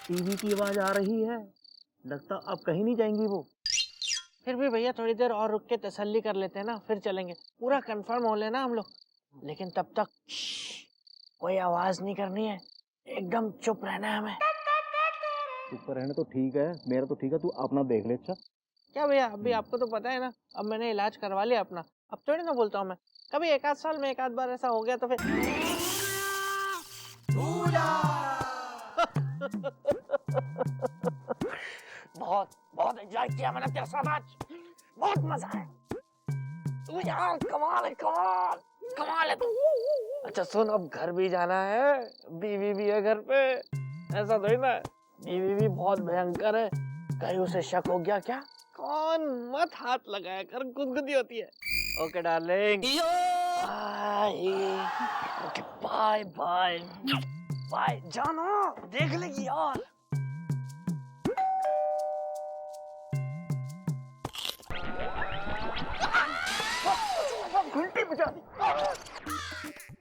TV की आवाज आ रही है, लगता अब कहीं नहीं जाएंगी वो। फिर भी भैया थोड़ी देर और रुक के तसल्ली कर लेते हैं ना, फिर चलेंगे। पूरा कंफर्म हो लेना हम लोग, लेकिन तब तक कोई आवाज नहीं करनी है, एकदम चुप रहना है हमें। चुप रहना तो ठीक है, मेरा तो ठीक है, तू अपना देख ले। अच्छा क्या भैया, अभी आपको तो पता है ना, अब मैंने इलाज करवा लिया अपना, अब थोड़ी ना बोलता हूँ मैं। कभी एक आध साल में एक आध बार ऐसा हो गया तो फिर बहुत बहुत एंजॉय किया मैंने तेरे साथ आज, बहुत मजा आया। तू यार कमाल है, कमाल कमाल है तू। अच्छा सुन, अब घर भी जाना है, बीवी भी है घर पे। ऐसा थोड़ी ना, बीवी भी बहुत भयंकर है, कहीं उसे शक हो गया क्या? कौन मत हाथ लगाया कर, गुदगुदी होती है। Okay darling, okay bye bye bye. जानो देख लेगी यार। घंटी बजा दी।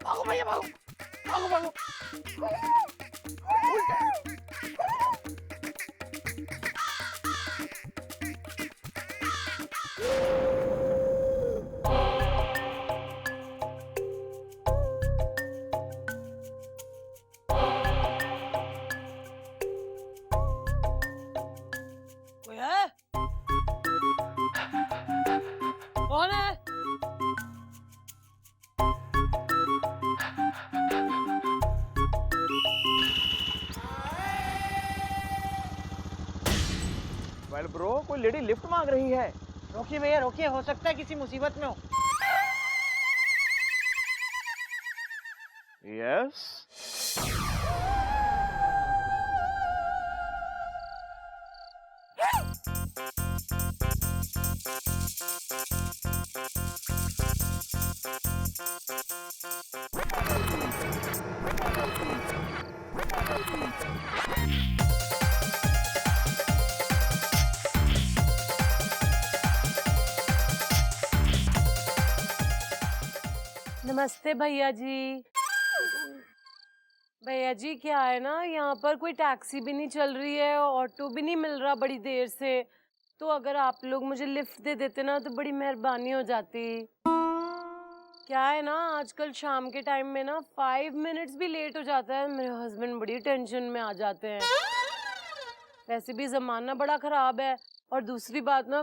भागो भैया भागो, भागो भागो। कोई है? कौन है? वेल ब्रो, कोई लेडी लिफ्ट मांग रही है। रोकिए भैया रोकिए, हो सकता है किसी मुसीबत में हो। यस नमस्ते भैया जी। भैया जी क्या है ना, यहाँ पर कोई टैक्सी भी नहीं चल रही है, ऑटो भी नहीं मिल रहा बड़ी देर से। तो अगर आप लोग मुझे लिफ्ट दे देते ना तो बड़ी मेहरबानी हो जाती। क्या है ना, आजकल शाम के टाइम में ना 5 मिनट्स भी लेट हो जाता है, मेरे हस्बैंड बड़ी टेंशन में आ जाते हैं। वैसे भी जमाना बड़ा खराब है, और दूसरी बात ना,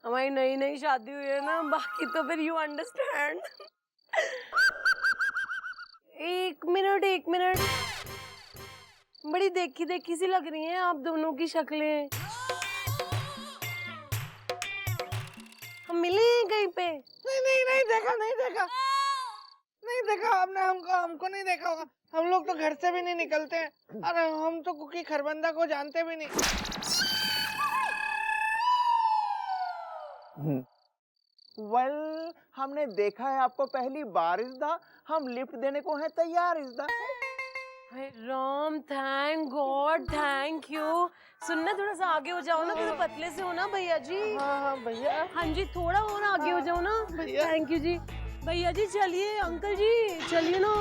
हमारी नई नई शादी हुई है ना, बाकी तो फिर यू अंडरस्टैंड। एक मिनट, बड़ी देखी देखी सी लग रही हैं आप दोनों की शक्लें। हम मिले हैं कहीं पे? नहीं नहीं नहीं देखा, नहीं देखा, नहीं देखा आपने हमको, हमको नहीं देखा होगा। हम लोग तो घर से भी नहीं निकलते हैं, अरे हम तो कुकी खरबंदा को जानते भी नहीं। वेल हमने देखा है आपको पहली बार इज़दा, हम लिफ्ट देने को हैं तैयार इज़दा। हाय Ram, thank god, thank you. सुनना, थोड़ा सा आगे हो जाओ ना, थोड़ा पतले से हो ना भैया जी। हाँ भैया। हाँ जी, थोड़ा और आगे हो जाओ ना। भैया। थैंक यू जी। भैया जी चलिए, अंकल जी चलिए ना।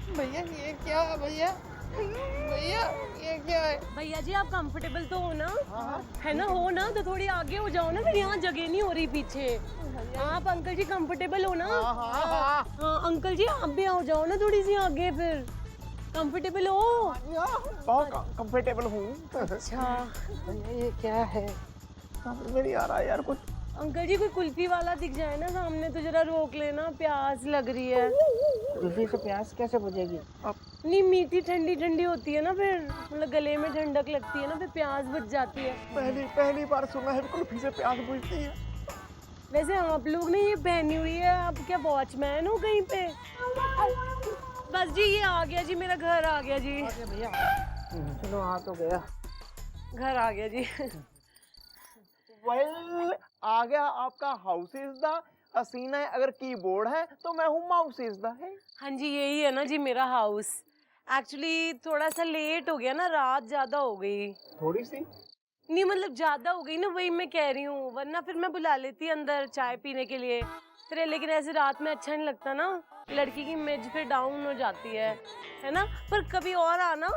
भैया ये क्या है भैया? भैया ये क्या है? भैया जी आप कंफर्टेबल तो हो ना? हाँ। है ना, हो ना, तो थोड़ी आगे हो जाओ ना, फिर यहाँ जगह नहीं हो रही पीछे। आप अंकल जी कंफर्टेबल हो ना? हाँ। हाँ अंकल जी आप भी आ जाओ ना थोड़ी सी आगे, फिर कंफर्टेबल हो? बहुत कंफर्टेबल हूँ। अच्छा भैया ये क्या है? समझ में नहीं आ रहा यार कुछ। अंकल जी कोई कुल्फी वाला दिख जाए ना सामने तो जरा रोक लेना, प्यास लग रही है। कुल्फी से प्यास कैसे बुझेगी? नहीं, मीठी ठंडी ठंडी होती है ना, फिर मतलब गले में ठंडक लगती है ना, फिर प्यास बुझ जाती है। पहली बार सुना है कुल्फी से प्यास बुझती है। वैसे आप लोग ने ये पहनी हुई है, आप क्या वॉचमैन हो कहीं पे? बस जी ये आ गया जी, मेरा घर आ गया जी। अरे भैया चलो आ तो गया। घर आ गया जी। वेल आ गया आपका हाउस इज़दा। हसीना है अगर कीबोर्ड है तो मैं हूँ माउस इज़दा है। हाँ जी यही है ना जी मेरा हाउस। एक्चुअली थोड़ा सा लेट हो गया ना, रात ज्यादा हो गई। थोड़ी सी नहीं मतलब ज्यादा हो गई ना, वही मैं कह रही हूँ, वरना फिर मैं बुला लेती अंदर चाय पीने के लिए फिर, लेकिन ऐसे रात में अच्छा नहीं लगता ना, लड़की की इमेज फिर डाउन हो जाती है ना। पर कभी और आना,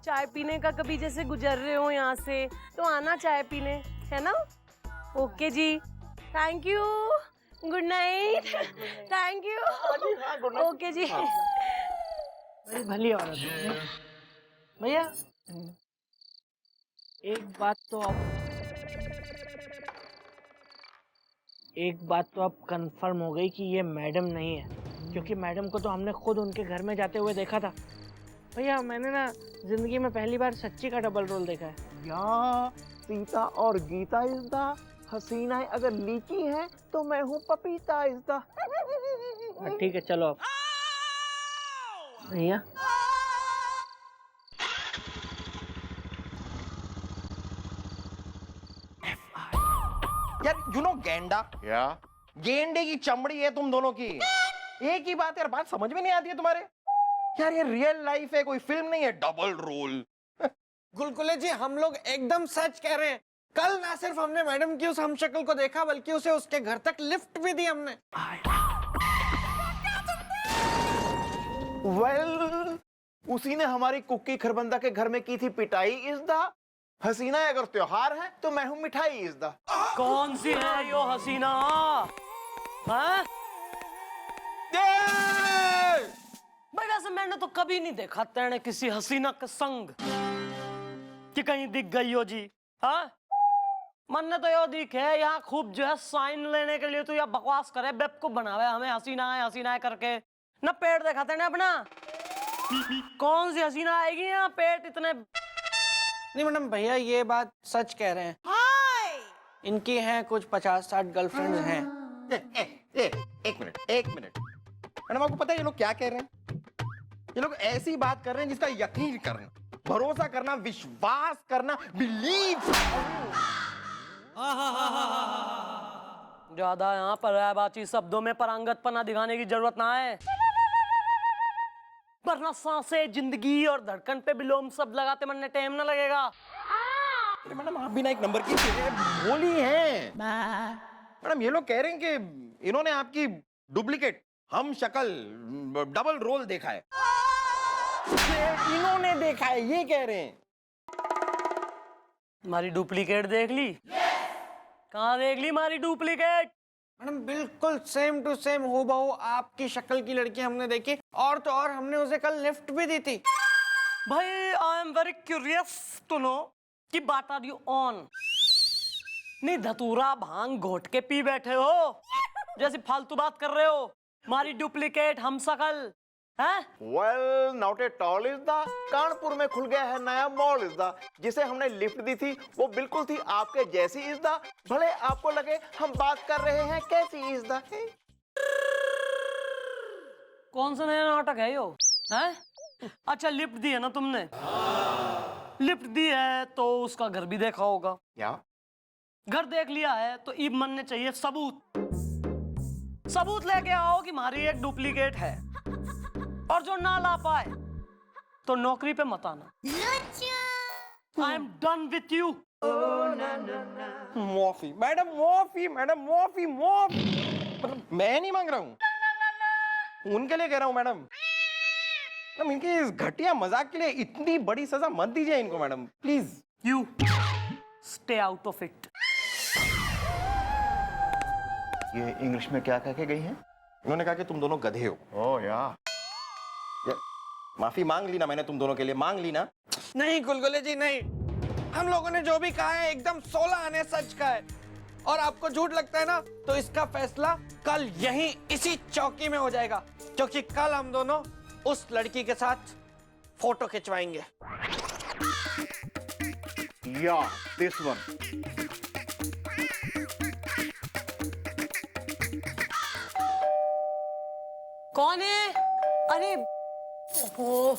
चाय पीने का कभी जैसे गुजर रहे हो यहाँ से तो आना चाय पीने, है ना? ओके जी, thank you, good night, thank you, okay जी। बड़ी भली औरत है भैया। एक बात तो अब कंफर्म हो गई कि ये मैडम नहीं है, क्योंकि मैडम को तो हमने खुद उनके घर में जाते हुए देखा था। भैया मैंने ना जिंदगी में पहली बार सच्ची का डबल रोल देखा है। या सीता और गीता इज द हसीना अगर लीची है तो मैं हूँ पपीता इज द। ठीक है चलो अब। भैया यार गेंडा गेंडे की चमड़ी है तुम दोनों की। एक ही बात यार, बात समझ में नहीं आती है तुम्हारे। यार ये रियल लाइफ है, कोई फिल्म नहीं है डबल रोल। गुलगुले जी हम लोग एकदम सच कह रहे हैं। कल ना सिर्फ हमने मैडम की उस हमशक्ल को देखा बल्कि उसे उसके घर तक लिफ्ट भी दी हमने। वेल उसी ने हमारी कुकी खरबंदा के घर में की थी पिटाई इज द। हसीना अगर त्योहार है तो मैं हूँ मिठाई इज द। कौन सी है यो हसीना? हाँ? भाई वैसे मैंने तो कभी नहीं देखा तेने किसी हसीना के संग कि कहीं दिख गई हो जी। हाँ? मन ने तो यो दिखे यहाँ खूब जो है साइन लेने के लिए तो या बकवास करे, बेवकूफ बनावे हमें हसीना है करके। ना पेट देखा तेने अपना? कौन सी हसीना आएगी यहाँ पेट इतने? नहीं मैडम भैया ये बात सच कह रहे हैं। इनकी हैं कुछ 50-60 गर्लफ्रेंड्स हैं। एक मिनट मैडम, आपको पता है ये लोग क्या कह रहे हैं? ये लोग ऐसी बात कर रहे हैं जिसका यकीन करना, भरोसा करना, विश्वास करना, बिलीव। ज्यादा यहाँ पर्यायवाची शब्दों में पारंगतपना दिखाने की जरूरत ना है, वरना सांसें, जिंदगी और धड़कन पे विलोम शब्द लगाते मरने टाइम ना लगेगा। अरे मैडम आप बिना एक नंबर की बोली हैं। मैडम ये लोग कह रहे हैं कि इन्होंने आपकी डुप्लीकेट हम शक्ल डबल रोल देखा है। इन्होंने देखा है ये कह रहे हैं। हमारी डुप्लीकेट देख ली? कहाँ देख ली हमारी डुप्लीकेट? मैडम बिल्कुल सेम टू सेम हूबहू आपकी शक्ल की लड़की हमने देखी, और तो और हमने उसे कल लिफ्ट भी दी थी। भाई I am very curious to know कि बात आर यू ऑन? नहीं धतूरा भांग घोट के पी बैठे हो जैसी फालतू बात कर रहे हो। हमारी डुप्लीकेट हम शकल है? Well not at all is the. Kanpur में खुल गया है नया मॉल इज द, जिसे हमने लिफ्ट दी थी वो बिल्कुल थी आपके जैसी इज द। भले आपको लगे हम बात कर रहे हैं कैसी इज द। कौन सा नया नाटक है यो? हैं? अच्छा लिफ्ट दी है ना तुमने? लिफ्ट दी है तो उसका घर भी देखा होगा। या घर देख लिया है तो इब मन ने चाहिए सबूत लेके आओ कि हमारी एक डुप्लीकेट है, और जो ना ला पाए तो नौकरी पे मत आना। I am done with you. माफी मैडम, माफी मैडम, माफी मतलब मैं नहीं मांग रहा हूँ, उनके लिए कह रहा हूँ मैडम। मैडम इनके इस घटिया मजाक के लिए इतनी बड़ी सजा मत दीजिए इनको madam, please. You stay out of it. ये इंग्लिश में क्या कह के गई हैं? इन्होंने कहा कि तुम दोनों गधे हो। ओह या माफी मांग ली ना मैंने, तुम दोनों के लिए मांग ली ना। नहीं गुलगुले जी नहीं, हम लोगों ने जो भी कहा है एकदम 16 आने सच का है। और आपको झूठ लगता है ना तो इसका फैसला कल यहीं इसी चौकी में हो जाएगा, क्योंकि कल हम दोनों उस लड़की के साथ फोटो खिंचवाएंगे। या दिस वन। कौन है? अरे ओहो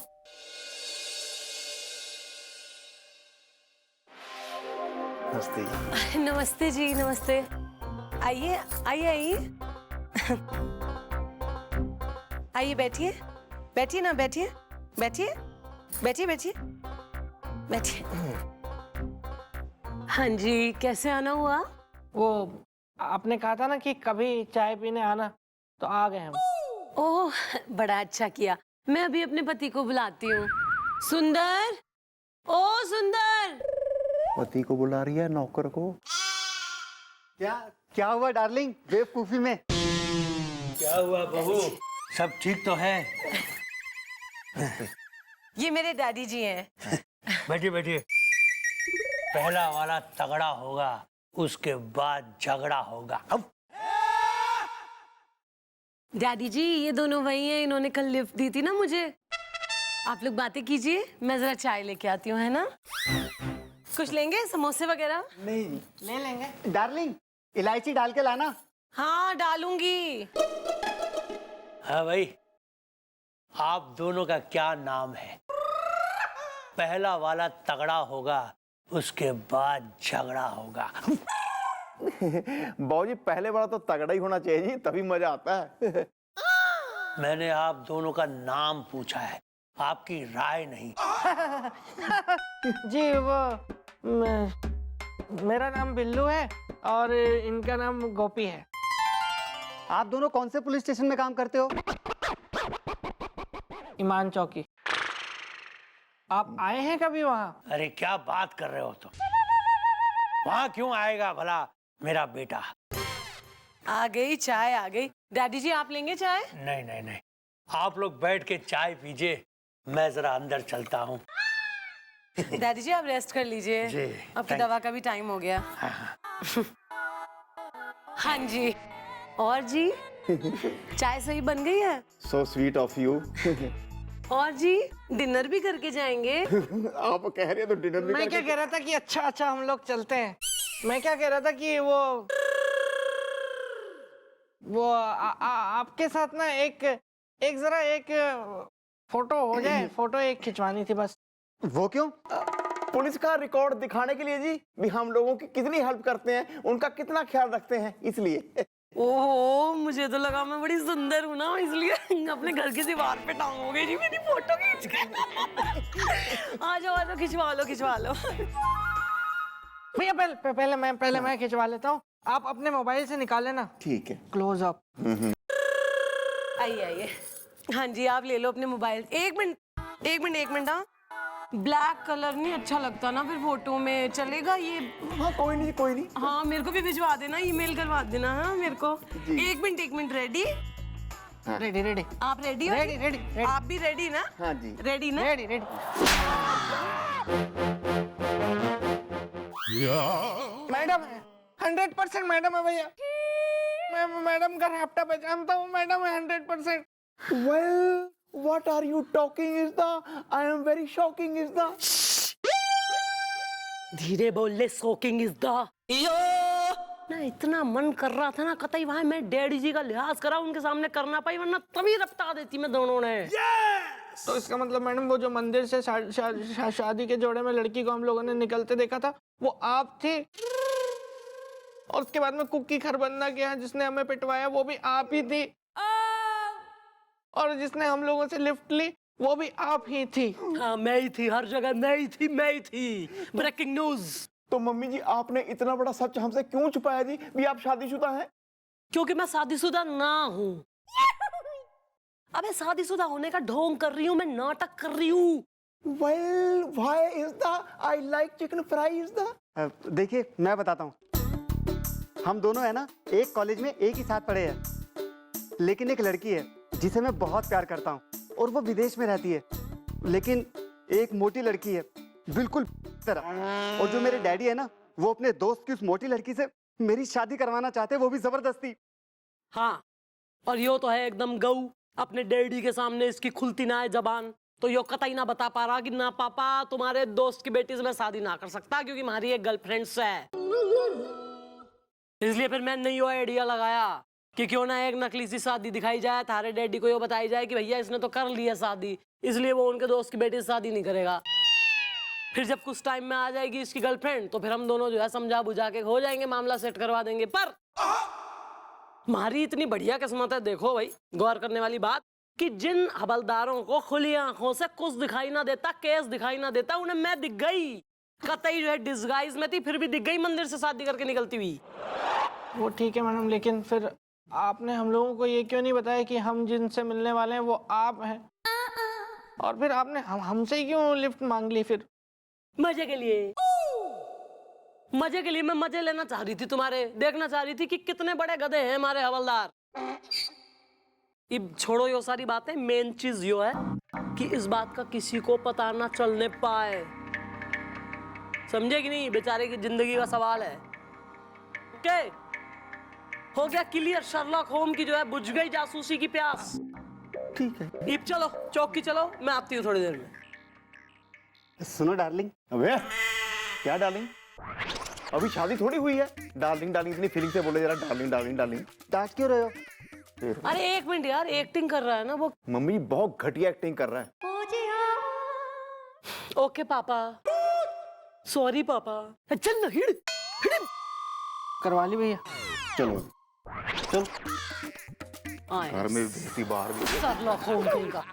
नमस्ते। नमस्ते जी, नमस्ते। आइए आइए आइए आइए, बैठिए बैठिए ना, बैठिए बैठिए बैठिए बैठिए बैठिए। हाँ जी, कैसे आना हुआ? वो आपने कहा था ना कि कभी चाय पीने आना, तो आ गए हम। ओह बड़ा अच्छा किया। मैं अभी अपने पति को बुलाती हूँ। सुंदर ओ सुंदर, पति को बुला रही है, नौकर को। क्या क्या हुआ डार्लिंग बेवकूफी में? क्या हुआ बहू, सब ठीक तो है? ये मेरे डैडी जी हैं। बैठिए बैठिए। पहला वाला तगड़ा होगा, उसके बाद झगड़ा होगा। अब डैडी जी ये दोनों वही हैं, इन्होंने कल लिफ्ट दी थी ना मुझे। आप लोग बातें कीजिए, मैं जरा चाय लेके आती हूँ, है ना? कुछ लेंगे, समोसे वगैरह? नहीं ले लेंगे। डार्लिंग इलायची डाल के लाना। हाँ डालूंगी। हाँ भाई, आप दोनों का क्या नाम है? पहला वाला तगड़ा होगा, उसके बाद झगड़ा होगा। बाबूजी पहले वाला तो तगड़ा ही होना चाहिए जी, तभी मजा आता है। मैंने आप दोनों का नाम पूछा है, आपकी राय नहीं। जी वो मेरा नाम बिल्लू है और इनका नाम गोपी है। आप दोनों कौन से पुलिस स्टेशन में काम करते हो? ईमान चौकी। आप आए हैं कभी वहाँ? अरे क्या बात कर रहे हो तुम? वहां क्यों आएगा भला मेरा बेटा? आ गई चाय, आ गई। डैडी जी आप लेंगे चाय? नहीं नहीं नहीं, आप लोग बैठ के चाय पीजिए, मैं जरा अंदर चलता हूँ। डैडी जी आप रेस्ट कर लीजिए, जी, आपकी thank दवा का भी टाइम हो गया। हाँ जी। और जी चाय सही बन गई है? So sweet of you. और जी डिनर भी करके जाएंगे? आप कह रहे हैं तो डिनर भी मैं क्या कह रहा था कि अच्छा हम लोग चलते हैं। मैं क्या कह रहा था कि वो आपके साथ ना एक जरा एक फोटो हो जाए। फोटो एक खिंचवानी थी बस। वो क्यों? पुलिस का रिकॉर्ड दिखाने के लिए जी, भी हम लोगों की कितनी हेल्प करते हैं, उनका कितना ख्याल रखते हैं, इसलिए। ओहो मुझे तो लगा मैं बड़ी सुंदर हूँ ना, इसलिए अपने घर की दीवार पे टांगोगे जी मेरी फोटो खींच के। आ जाओ खिंचवा लो। भैया पहले मैं खिंचवा लेता हूँ, आप अपने मोबाइल से निकाले ना। ठीक है। Close up. आइए। हाँ जी आप ले लो अपने मोबाइल। एक मिनट। हाँ ब्लैक कलर नहीं अच्छा लगता ना फिर फोटो में, चलेगा ये? हाँ कोई नहीं। हाँ मेरे को भी भिजवा देना, ईमेल करवा देना। हाँ मेरे को। एक मिनट रेडी? रेडी। आप रेडी हो? रेडी। आप भी रेडी ना? हाँ जी। रेडी ना? रेडी। मैडम है 100% मैडम है भैया। मैं मैडम का रैप्टा पहचानता हूँ। मैडम है 100%। Well, what are you talking is the? I am very shocking is the. धीरे बोल ले, सोकिंग इज द। ना इतना मन कर रहा था ना कतई भाई मैं डैडी जी का लिहाज करा, उनके सामने करना पाई, वरना तभी रपटा देती मैं दोनों ने। तो इसका मतलब मैडम वो जो मंदिर से शादी के जोड़े में लड़की को हम लोगों ने निकलते देखा था वो आप थे, और उसके बाद में कुकी खरबंदा के यहाँ जिसने हमें पिटवाया वो भी आप ही थी, और जिसने हम लोगों से लिफ्ट ली वो भी आप ही थी। हाँ मैं ही थी, हर जगह मैं ही थी। Breaking news. तो मम्मी जी आपने इतना बड़ा सच हमसे क्यों छुपाया जी, भी आप शादीशुदा हैं? क्योंकि मैं शादीशुदा ना हूँ। अबे शादीशुदा होने का ढोंग कर रही हूँ, मैं नाटक कर रही हूँ। Well, why is the I like chicken fry is the? देखिए मैं बताता हूँ। हम दोनों है ना एक कॉलेज में एक ही साथ पढ़े हैं, लेकिन एक लड़की है जिसे मैं बहुत प्यार करता हूँ और वो विदेश में रहती है, लेकिन एक मोटी लड़की है बिल्कुल तरह। और जो मेरे डैडी है ना वो अपने दोस्त की उस मोटी लड़की से मेरी शादी करवाना चाहते हैं, वो भी जबरदस्ती। हाँ और यो तो है एकदम गऊ, अपने डैडी के सामने इसकी खुलती ना है जबान, तो यो कतई ना बता पा रहा कि ना पापा तुम्हारे दोस्त की बेटी से मैं शादी ना कर सकता क्योंकि हमारी एक गर्लफ्रेंड है। इसलिए फिर मैंने यो आइडिया लगाया कि क्यों ना एक नकली सी शादी दिखाई जाए, थारे डैडी को यो बताई जाए कि भैया इसने तो कर लिया शादी, इसलिए वो उनके दोस्त की बेटी से शादी नहीं करेगा। फिर जब कुछ टाइम में आ जाएगी इसकी गर्लफ्रेंड तो फिर हम दोनों जो है समझा बुझा के हो जाएंगे, मामला सेट करवा देंगे। पर हमारी इतनी बढ़िया किस्मत है, देखो भाई गौर करने वाली बात, कि जिन हवलदारों को खुली आंखों से कुछ दिखाई ना देता, केस दिखाई ना देता, उन्हें मैं दिख गई। कतई जो है डिस्गाइज में थी फिर भी दिख गई मंदिर से शादी करके निकलती हुई। वो ठीक है मैडम, लेकिन फिर आपने हम लोगों को ये क्यों नहीं बताया कि हम जिनसे मिलने वाले हैं वो आप हैं, और फिर आपने हमसे ही क्यों लिफ्ट मांग ली? फिर मजे के लिए। मजे के लिए मैं मजे लेना चाह रही थी तुम्हारे, देखना चाह रही थी कि कितने बड़े गधे हैं हमारे हवलदार। अब छोड़ो ये सारी बातें, मेन चीज यो है कि इस बात का किसी को पता ना चलने पाए, समझे कि नहीं? बेचारे की जिंदगी का सवाल है। ओके, हो गया क्लियर? शर्लॉक होम की जो है बुझ गई जासूसी की प्यास। ठीक है। अब चलो चौकी चलो, मैं आती हूँ थोड़ी देर में। सुनो डार्लिंग। अबे क्या डार्लिंग, अभी शादी थोड़ी हुई है। डार्लिंग डार्लिंग इतनी फीलिंग से बोले जरा, डार्लिंग डार्लिंग डार्लिंग। डांट क्यों रहे हो? अरे एक मिनट यार, एक्टिंग कर रहा है ना वो। मम्मी बहुत घटिया एक्टिंग कर रहा है। ओके पापा, सॉरी पापा। चल ना, हिड़ हिड़। करवा ली भैया। चलो चल, आए घर में भी भेजती, बाहर भी। शर्लॉक होम का।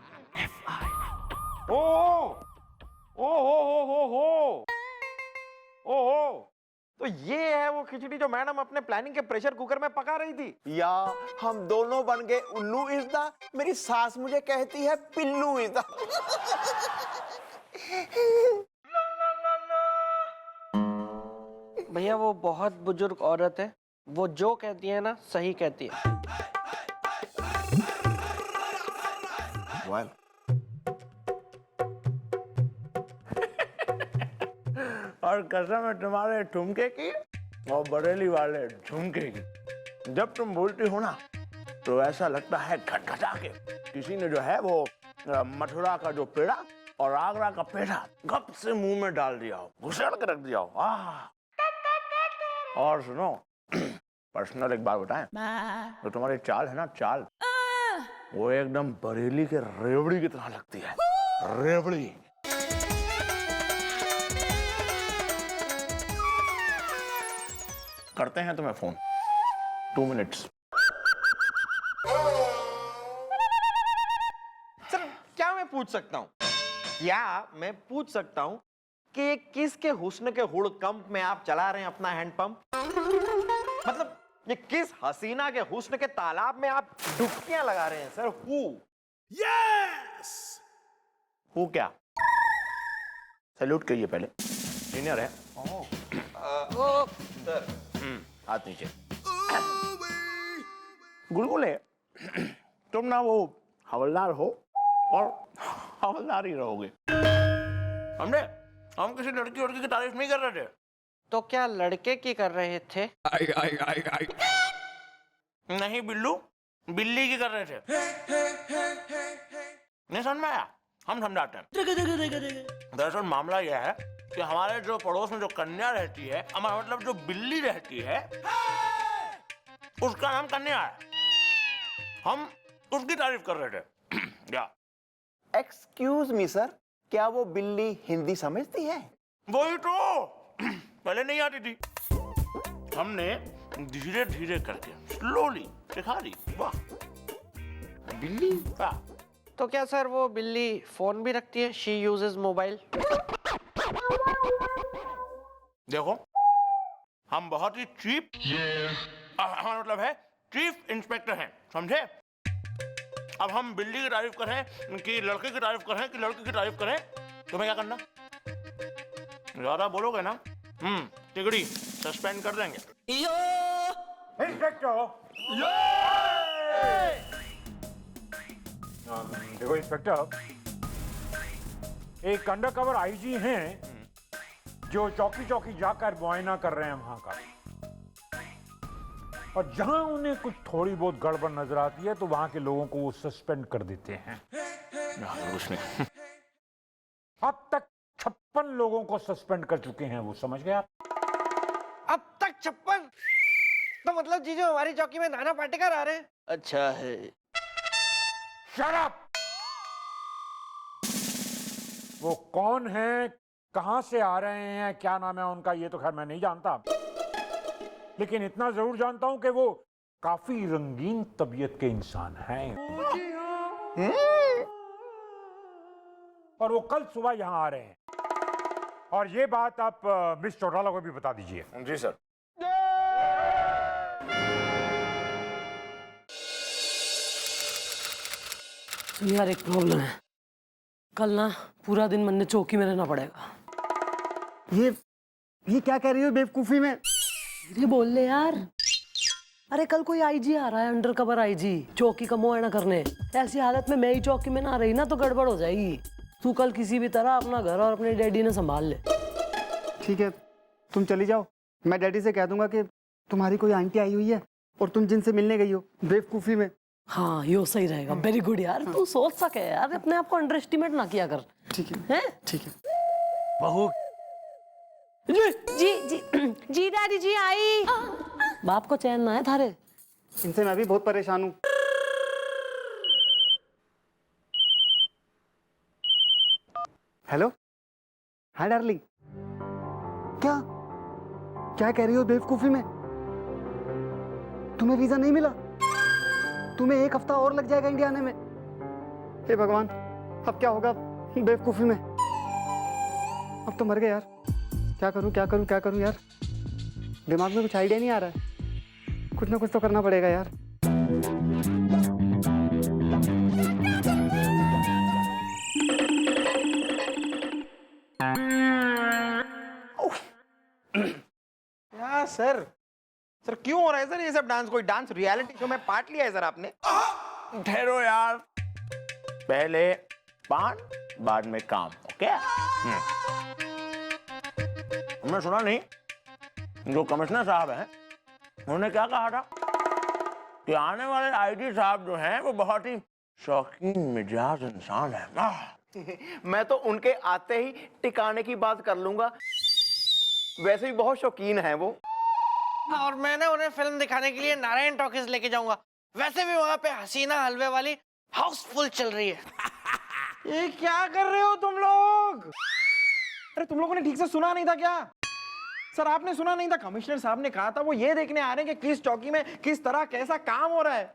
ओ ओ हो ओ, तो ये है वो खिचड़ी जो मैडम अपने प्लानिंग के प्रेशर कुकर में पका रही थी। या हम दोनों बन गए उल्लू इज़्दा, मेरी सास मुझे कहती है पिल्लू इज़्दा। भैया वो बहुत बुजुर्ग औरत है, वो जो कहती है ना सही कहती है। Well. और कसम है तुम्हारे ठुमके की और बरेली वाले झुमके की। जब तुम बोलती हो ना तो ऐसा लगता है खटखटा के किसी ने जो है वो मथुरा का जो पेड़ा और आगरा का पेड़ा गप से मुंह में डाल दिया हो, घुसेड़ के रख दिया हो। और सुनो, पर्सनल एक बात बताएं, तो तुम्हारी चाल है ना, चाल वो एकदम बरेली के रेवड़ी की तरह लगती है। रेवड़ी। करते हैं तुम्हें फोन, 2 मिनट्स। सर क्या मैं पूछ सकता हूँ, कि किसके हुस्न के हुड़ कंप में आप चला रहे हैं अपना हैंडपंप? मतलब ये किस हसीना के हुस्न के तालाब में आप डुबकियां लगा रहे हैं सर? हु क्या? सैल्यूट कीजिए पहले, सीनियर है। सर हाथ नीचे। गुलगुले, तुम ना वो हवलदार हो और हवलदार ही रहोगे। हमने हम किसी लड़की वड़की की तारीफ नहीं कर रहे थे। तो क्या लड़के की कर रहे थे? नहीं बिल्लू, बिल्ली की कर रहे थे। नहीं समझ में आया? हम समझाते हैं। दरअसल मामला यह है कि हमारे जो पड़ोस में जो कन्या रहती है, हमारा मतलब जो बिल्ली रहती है, उसका नाम कन्या है। हम उसकी तारीफ कर रहे थे। क्या? एक्सक्यूज मी सर, क्या वो बिल्ली हिंदी समझती है? वही तो, पहले नहीं आती थी, हमने धीरे धीरे करके स्लोली सिखा दी। वाह बिल्ली। वाह। तो क्या सर वो बिल्ली फोन भी रखती है? She uses mobile. देखो हम बहुत ही चीप, हमारा मतलब है चीफ इंस्पेक्टर हैं, समझे? अब हम बिल्ली की तारीफ करें कि लड़के की तारीफ करें कि लड़की की तारीफ करें, तुम्हें क्या करना? ज्यादा बोलोगे ना तिगड़ी सस्पेंड कर देंगे। इंस्पेक्टर, देखो इंस्पेक्टर, एक अंडरकवर आईजी हैं जो चौकी चौकी जाकर मुआयना कर रहे हैं वहां का, और जहां उन्हें कुछ थोड़ी बहुत गड़बड़ नजर आती है तो वहां के लोगों को वो सस्पेंड कर देते हैं। अब तक 56 लोगों को सस्पेंड कर चुके हैं वो, समझ गए आप? अब तक 56? तो मतलब जीजू हमारी चौकी में नाना पाटेकर आ रहे हैं? अच्छा है। Shut up! वो कौन है, कहां से आ रहे हैं, क्या नाम है उनका, ये तो खैर मैं नहीं जानता, लेकिन इतना जरूर जानता हूं कि वो काफी रंगीन तबीयत के इंसान हैं। और वो कल सुबह यहां आ रहे हैं, और ये बात आप मिस चौटाला को भी बता दीजिए। जी सर। सुन यार, एक प्रॉब्लम है, कल ना पूरा दिन मन ने चौकी में रहना पड़ेगा। ये क्या कह रही हो बेवकूफी में? ये बोल ले यार। अरे कल कोई आईजी आ रहा है, अंडर कवर आईजी, चौकी का मुआयना करने। ऐसी हालत में मैं ही चौकी में ना रही ना तो गड़बड़ हो जाएगी। तू कल किसी भी तरह अपना घर और अपने डैडी ने संभाल ले। ठीक है, तुम चली जाओ। मैं डैडी से कह दूंगा कि तुम्हारी कोई आंटी आई हुई है और तुम जिनसे मिलने गई हो बेवकूफी में। हाँ यो सही रहेगा। वेरी गुड यार, तू सोच सके यार, अपने आप को अंडर एस्टिमेट ना किया कर। ठीक है, हैं? ठीक है। बहू जी डैडी जी आई। बाप को चैन ना है थारे। इनसे मैं भी बहुत परेशान हूँ। Hello, hi darling. क्या क्या कह रही हो बेवकूफी में? तुम्हें वीजा नहीं मिला? तुम्हें 1 हफ्ता और लग जाएगा इंडिया आने में। हे भगवान, अब क्या होगा बेवकूफी में? अब तो मर गए यार। क्या करूं क्या करूं क्या करूं यार, दिमाग में कुछ आइडिया नहीं आ रहा है। कुछ ना कुछ तो करना पड़ेगा यार। क्या सर क्यों हो रहा है सर ये सब डांस? कोई डांस रियलिटी शो में पार्ट लिया है सर आपने? ठहरो यार, पहले पान बाद में काम, ओके? हमने सुना नहीं, जो कमिश्नर साहब हैं उन्होंने क्या कहा था कि आने वाले आईजी साहब जो हैं वो बहुत ही शौकीन मिजाज इंसान है। मैं तो उनके आते ही टिकाने की बात कर लूंगा, वैसे भी बहुत शौकीन हैं वो। और मैं ना उन्हें फिल्म दिखाने के लिए नारायण टॉकीज लेके जाऊंगा। वैसे भी वहां पे हसीना हलवे वाली हाउसफुल चल रही है। ये क्या कर रहे हो तुम लोग? अरे तुम लोगों ने ठीक से सुना नहीं था क्या? सर आपने सुना नहीं था? कमिश्नर साहब ने कहा था वो ये देखने आ रहे हैं कि किस चौकी में किस तरह कैसा काम हो रहा है।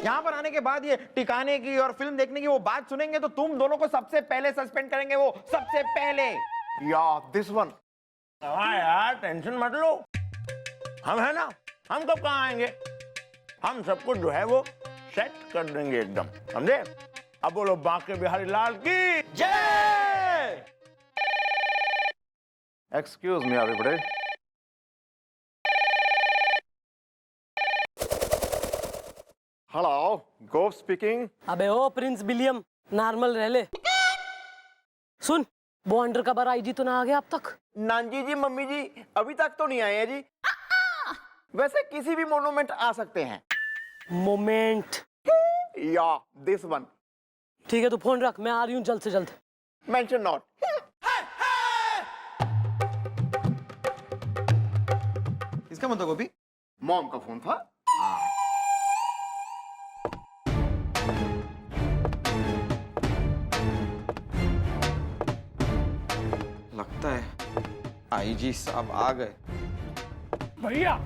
यहाँ पर आने के बाद ये टिकाने की और फिल्म देखने की वो बात सुनेंगे तो तुम दोनों को सबसे पहले सस्पेंड करेंगे, वो सबसे पहले। या दिस वन। हाँ यार, टेंशन मत लो, हम है ना, हम कब कहाँ आएंगे? हम सब कुछ जो है वो सेट कर देंगे एकदम, समझे? अब बोलो बांके बिहारी लाल की जय। Excuse me everybody. हेलो, गोप स्पीकिंग। अबे ओ प्रिंस विलियम, नॉर्मल रह ले। सुन, वो अंडर कवर आईजी तो ना आ गया अब तक? नानजी जी, मम्मी जी अभी तक तो नहीं आए हैं जी। वैसे किसी भी मोनूमेंट आ सकते हैं। मोमेंट या दिस वन। ठीक है, तू फोन रख, मैं आ रही हूँ जल्द से जल्द। Mention not. इसका मतलब गोपी मॉम का फोन था। लगता है आईजी साहब आ गए। भैया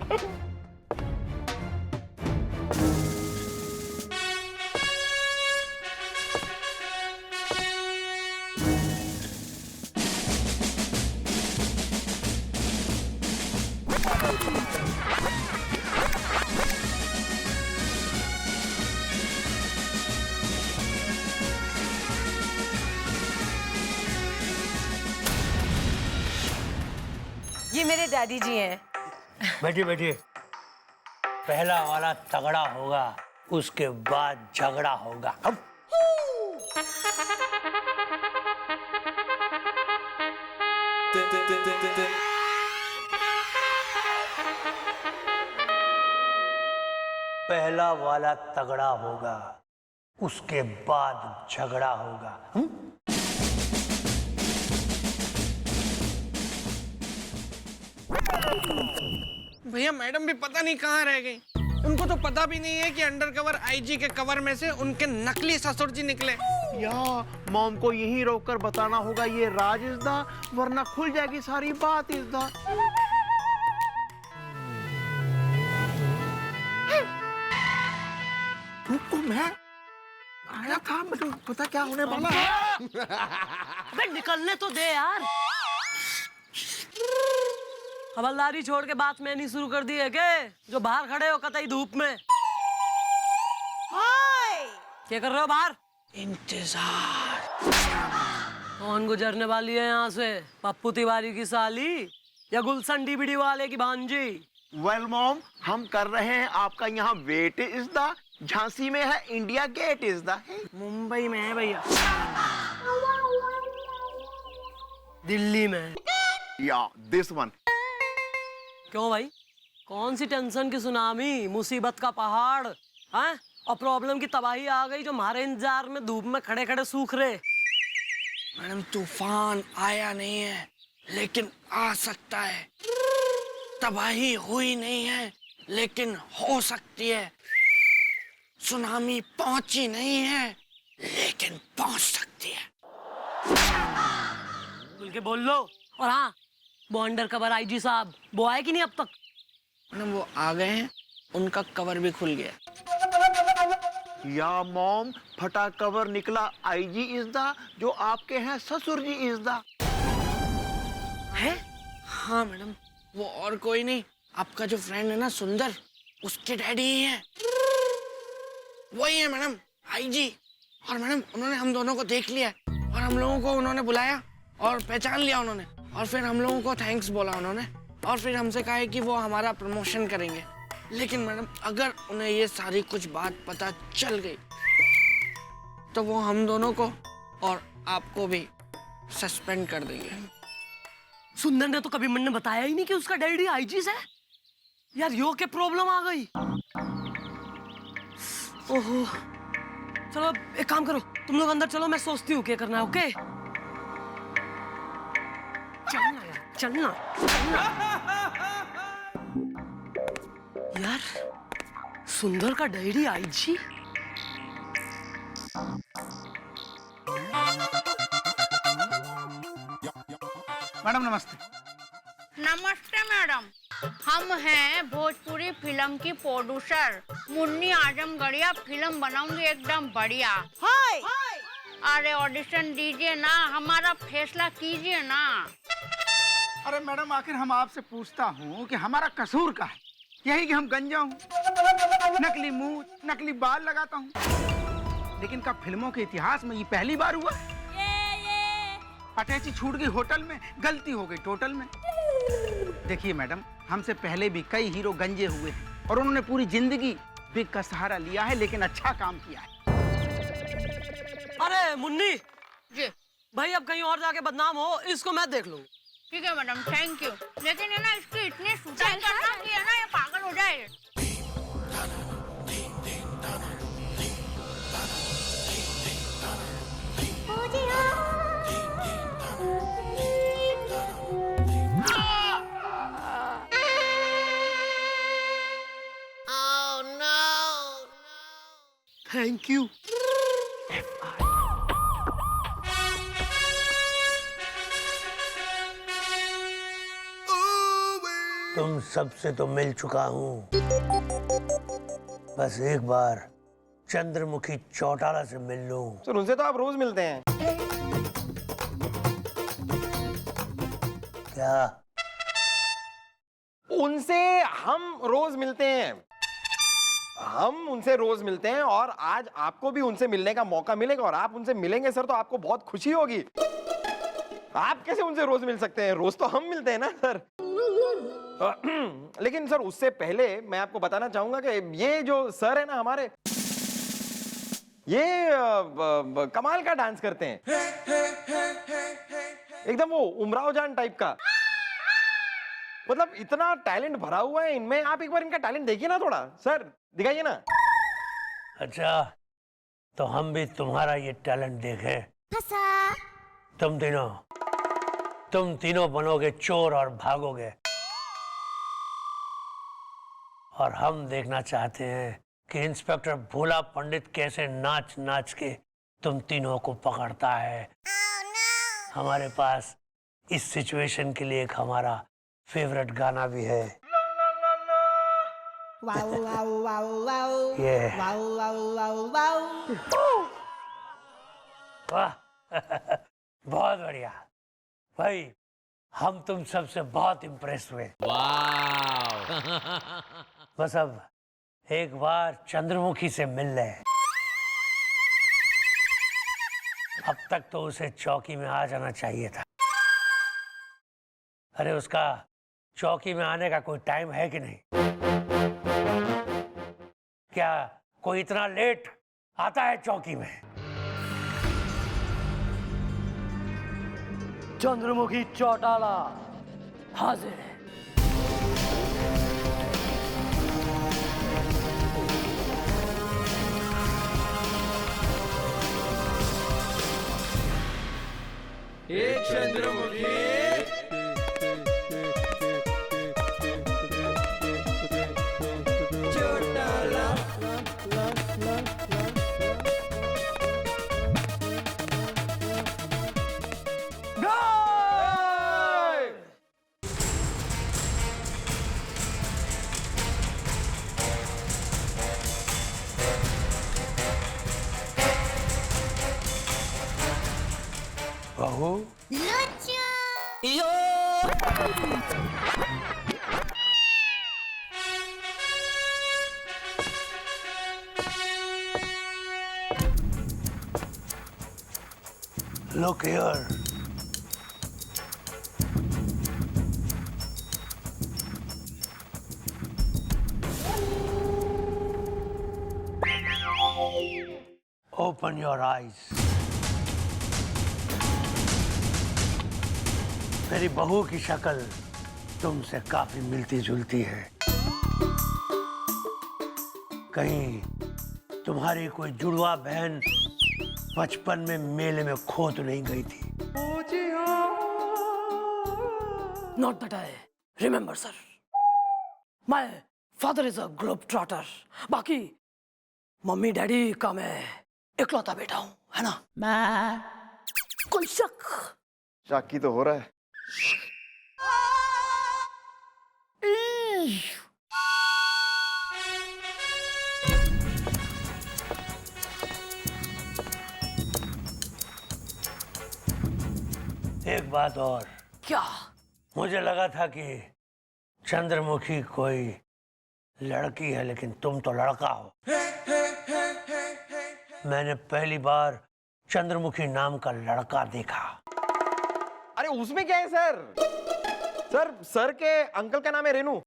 ये मेरे डैडी जी हैं। बैठिए बैठिए। पहला वाला तगड़ा होगा, उसके बाद झगड़ा होगा। अब पहला वाला तगड़ा होगा, उसके बाद झगड़ा होगा। भैया मैडम भी पता नहीं कहाँ रह गई। उनको तो पता भी नहीं है कि अंडरकवर आईजी के कवर में से उनके नकली ससुर जी निकले। या मॉम को यहीं रोककर बताना होगा ये राज इज़दा, वरना खुल जाएगी सारी बात इज़दा। रुको, मैं आया था, मुझे पता क्या होने वाला है। बे निकलने तो दे यार। हवलदारी छोड़ के बात मैंने शुरू कर दी है के जो बाहर खड़े हो कतई धूप में? क्या कर रहे हो बाहर? इंतजार। कौन गुजरने वाली है यहाँ से? पप्पू तिवारी की साली या गुलशन डीबीडी वाले की भांजी? वेल मॉम, हम कर रहे हैं आपका यहाँ वेट इज द, झांसी में है India Gate is the. Mumbai में है भैया। दिल्ली में। या दिस वन। क्यों भाई, कौन सी टेंशन की सुनामी, मुसीबत का पहाड़ हैं? और प्रॉब्लम की तबाही आ गई जो हमारे इंतजार में धूप में खड़े खड़े सूख रहे। मैडम तूफान आया नहीं है लेकिन आ सकता है। तबाही हुई नहीं है लेकिन हो सकती है। सुनामी पहुंची नहीं है लेकिन पहुंच सकती है। खुल के बोल लो। और हाँ, वो अंडर कवर आईजी साहब वो आए कि नहीं अब तक? मैडम वो आ गए हैं, उनका कवर भी खुल गया। या मॉम, फटा कवर निकला आईजी इज द, जो आपके हैं ससुर जी इज द। है? हाँ मैडम, वो और कोई नहीं, आपका जो फ्रेंड है ना सुंदर, उसके डैडी ही हैं। वही है मैडम, आईजी। और मैडम उन्होंने हम दोनों को देख लिया और हम लोगों को उन्होंने बुलाया और पहचान लिया उन्होंने, और फिर हम लोगों को थैंक्स बोला उन्होंने, और फिर हमसे कहा है कि वो हमारा प्रमोशन करेंगे। लेकिन मैडम अगर उन्हें ये सारी कुछ बात पता चल गई तो वो हम दोनों को और आपको भी सस्पेंड कर देंगे। सुंदर ने तो कभी मन ने बताया ही नहीं कि उसका डैडी आईजी है। यार यो के प्रॉब्लम आ गई। ओहो, चलो एक काम करो, तुम लोग अंदर चलो, मैं सोचती हूँ क्या करना है। ओके चलना यार, चलना। यार सुंदर का डैडी आईजी। मैडम नमस्ते। नमस्ते मैडम, हम हैं भोजपुरी फिल्म की प्रोड्यूसर मुन्नी आजमगढ़िया। फिल्म बनाऊंगी एकदम बढ़िया। हाय अरे ऑडिशन दीजिए ना, हमारा फैसला कीजिए ना। अरे मैडम आखिर हम आपसे पूछता हूँ कि हमारा कसूर का है? यही कि हम गंजा हूँ, नकली मुंह नकली बाल लगाता हूँ। लेकिन कब फिल्मों के इतिहास में ये पहली बार हुआ। अटैची छूट गई होटल में, गलती हो गई टोटल में। देखिए मैडम, हमसे पहले भी कई हीरो गंजे हुए हैं और उन्होंने पूरी जिंदगी बिग का सहारा लिया है, लेकिन अच्छा काम किया है। अरे मुन्नी जी भाई, अब कहीं और जाके बदनाम हो, इसको मैं देख लूंगी। ठीक है मैडम, थैंक यू। लेकिन है ना इसकी इतनी शूटिंग करना कि है ना ये पागल हो जाए। Thank you. तुम सबसे तो मिल चुका हूँ, बस एक बार चंद्रमुखी चौटाला से मिल लूं। सर उनसे तो आप रोज मिलते हैं। क्या? उनसे हम रोज मिलते हैं, हम उनसे रोज मिलते हैं, और आज आपको भी उनसे मिलने का मौका मिलेगा, और आप उनसे मिलेंगे सर तो आपको बहुत खुशी होगी। आप कैसे उनसे रोज मिल सकते हैं? रोज तो हम मिलते हैं ना सर। लेकिन सर उससे पहले मैं आपको बताना चाहूंगा कि ये जो सर है ना हमारे, ये कमाल का डांस करते हैं, एकदम वो उमराव जान टाइप का। मतलब इतना टैलेंट भरा हुआ है इनमें। आप एक बार इनका टैलेंट देखिए ना, थोड़ा सर दिखाइए ना। अच्छा, तो हम भी तुम्हारा ये टैलेंट देखें। तुम तीनों बनोगे चोर और भागोगे, और हम देखना चाहते हैं कि इंस्पेक्टर भोला पंडित कैसे नाच नाच के तुम तीनों को पकड़ता है। हमारे पास इस सिचुएशन के लिए एक हमारा फेवरेट गाना भी है। ये वाह बहुत बढ़िया भाई, हम तुम सबसे बहुत इम्प्रेस हुए। बस अब एक बार चंद्रमुखी से मिल ले। अब तक तो उसे चौकी में आ जाना चाहिए था। अरे उसका चौकी में आने का कोई टाइम है कि नहीं? क्या कोई इतना लेट आता है चौकी में? चंद्रमुखी चौटाला हाजिर है। बहू, look here. Open your eyes. मेरी बहू की शक्ल तुमसे काफी मिलती जुलती है। कहीं तुम्हारी कोई जुड़वा बहन बचपन में मेले में खो तो नहीं गई थी? Not that I remember, sir. My father is a globetrotter. बाकी मम्मी डैडी का मैं इकलौता बेटा हूँ, है ना? कोई शक? शाकी तो हो रहा है। एक बात और, क्या? मुझे लगा था कि चंद्रमुखी कोई लड़की है, लेकिन तुम तो लड़का हो। मैंने पहली बार चंद्रमुखी नाम का लड़का देखा। अरे उसमें क्या है सर? सर के अंकल का नाम है रेनू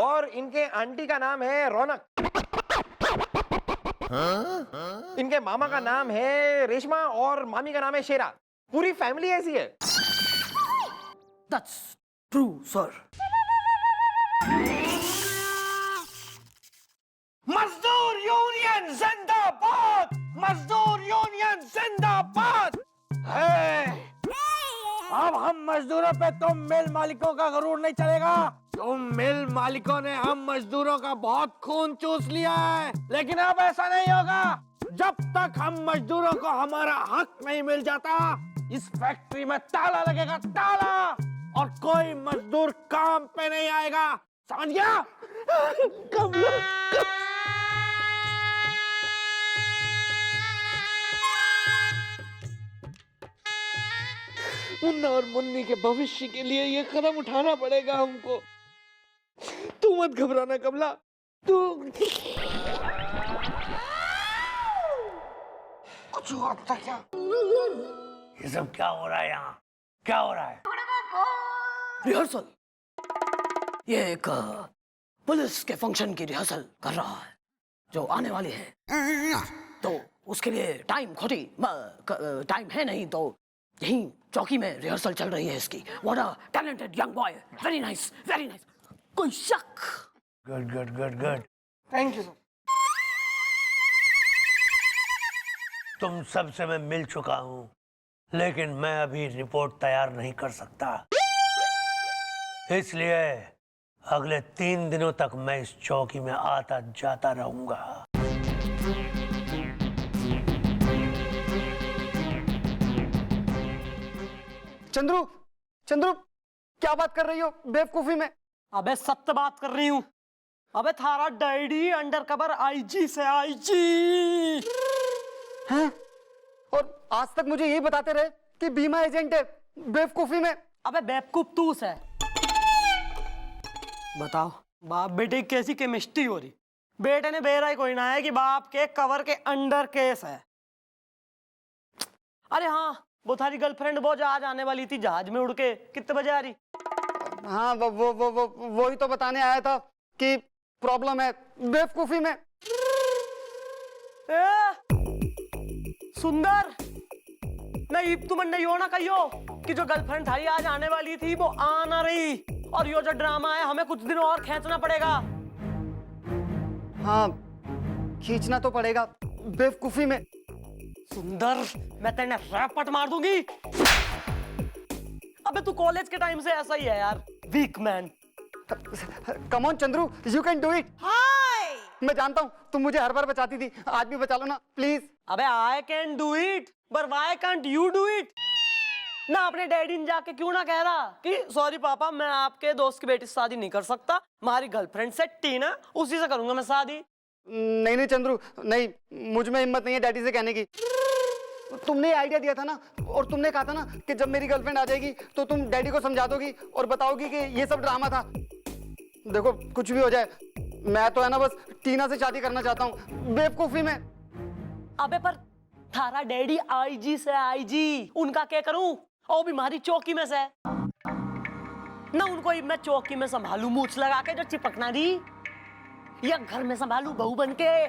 और इनके आंटी का नाम है रौनक। इनके मामा का नाम है रेशमा और मामी का नाम है शेरा। पूरी फैमिली ऐसी है। That's true, sir. मजदूर यूनियन जिंदाबाद! मजदूर यूनियन जिंदाबाद! अब हम मजदूरों पे तुम मिल मालिकों का गरूर नहीं चलेगा। तुम मिल मालिकों ने हम मजदूरों का बहुत खून चूस लिया है, लेकिन अब ऐसा नहीं होगा। जब तक हम मजदूरों को हमारा हक नहीं मिल जाता, इस फैक्ट्री में ताला लगेगा, ताला, और कोई मजदूर काम पे नहीं आएगा। समझ गया? मुन्ना और मुन्नी के भविष्य के लिए ये कदम उठाना पड़ेगा हमको। तू मत घबराना कमला, तू कुछ हुआ था क्या? ये सब क्या हो रहा है यहाँ? क्या हो रहा है? रिहर्सल। ये एक पुलिस के फंक्शन की रिहर्सल कर रहा है जो आने वाली है, तो उसके लिए टाइम है नहीं, तो यहीं चौकी में रिहर्सल चल रही है इसकी। What a talented young boy, very nice, very nice. कोई शक? Good good good good. Thank you sir. तुम सबसे मैं मिल चुका हूँ, लेकिन मैं अभी रिपोर्ट तैयार नहीं कर सकता। इसलिए अगले 3 दिनों तक मैं इस चौकी में आता जाता रहूंगा। चंद्रू, चंद्रू, क्या बात कर रही हो बेवकूफी में? अबे सत्य बात कर रही हूँ। अबे थारा डैडी अंडर कवर आईजी से आईजी हैं? और आज तक मुझे यही बताते रहे कि बीमा एजेंट है, बेवकूफी में। अबे बेवकूफ तू है। बताओ बाप बेटे की कैसी केमिस्ट्री हो रही? बेटे ने बेरा ही कोई ना है कि बाप के कवर के अंडर केस है। अरे हाँ, वो थारी गर्लफ्रेंड वो जो आज आने वाली थी जहाज में उड़ के, कितने बजे आ रही? हाँ वो ही तो बताने आया था कि प्रॉब्लम है बेवकूफी में। सुंदर, नहीं तुम नहीं हो ना कहियो कि जो गर्लफ्रेंड थारी आज आने वाली थी वो आ ना रही, और यो जो ड्रामा है हमें कुछ दिन और खींचना पड़ेगा। हाँ खींचना तो पड़ेगा बेवकूफी में। सुंदर, मैं तेने रैपट मार दूंगी। अबे तू कॉलेज के टाइम से ऐसा ही है यार, weak man. Come on Chandru, you can do it. मैं जानता हूँ तुम मुझे हर बार बचाती थी, आज भी बचा लो ना प्लीज। अबे आई कैन डू इट, पर why can't you do it? ना अपने डैडी ने जाके क्यों ना कह रहा कि सॉरी पापा, मैं आपके दोस्त की बेटी से शादी नहीं कर सकता, हमारी गर्लफ्रेंड से टीना, उसी से करूंगा मैं शादी। नहीं चंद्रू नहीं, मुझ में हिम्मत नहीं है डैडी से कहने की। तुमने आइडिया दिया था ना, और तुमने कहा था ना कि जब मेरी गर्लफ्रेंड आ जाएगी तो तुम डैडी को समझा दोगी और बताओगी कि ये सब ड्रामा था। देखो कुछ भी हो जाए, मैं तो है ना बस टीना से शादी करना चाहता हूँ बेवकूफी में। अबे पर थारा डैडी आईजी से आईजी, उनका क्या करूं? और भी हमारी चौकी में से ना, उनको ही मैं चौकी में संभालू मूछ लगा के जो चिपकना दी, या घर में संभालू बहू बन के?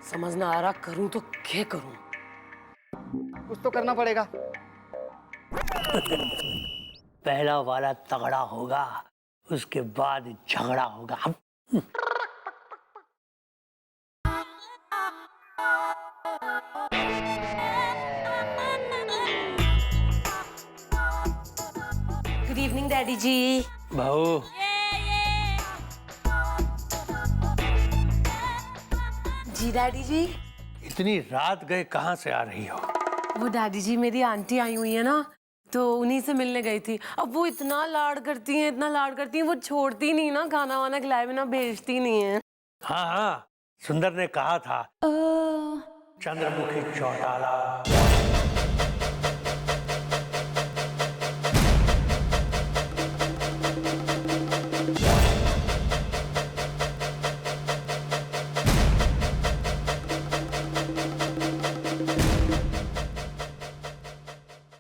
समझ ना आ रहा करूं तो क्या करूं। कुछ तो करना पड़ेगा। पहला वाला तगड़ा होगा, उसके बाद झगड़ा होगा। गुड इवनिंग डैडी जी। बहू, जी डैडी जी। इतनी रात गए कहाँ से आ रही हो? वो डैडी जी मेरी आंटी आई हुई है ना, तो उन्हीं से मिलने गई थी। अब वो इतना लाड करती हैं, इतना लाड करती हैं, वो छोड़ती नहीं ना, खाना वाना खिलाए बिना भेजती नहीं है। हाँ हाँ, सुंदर ने कहा था चंद्रमुखी चौटाला।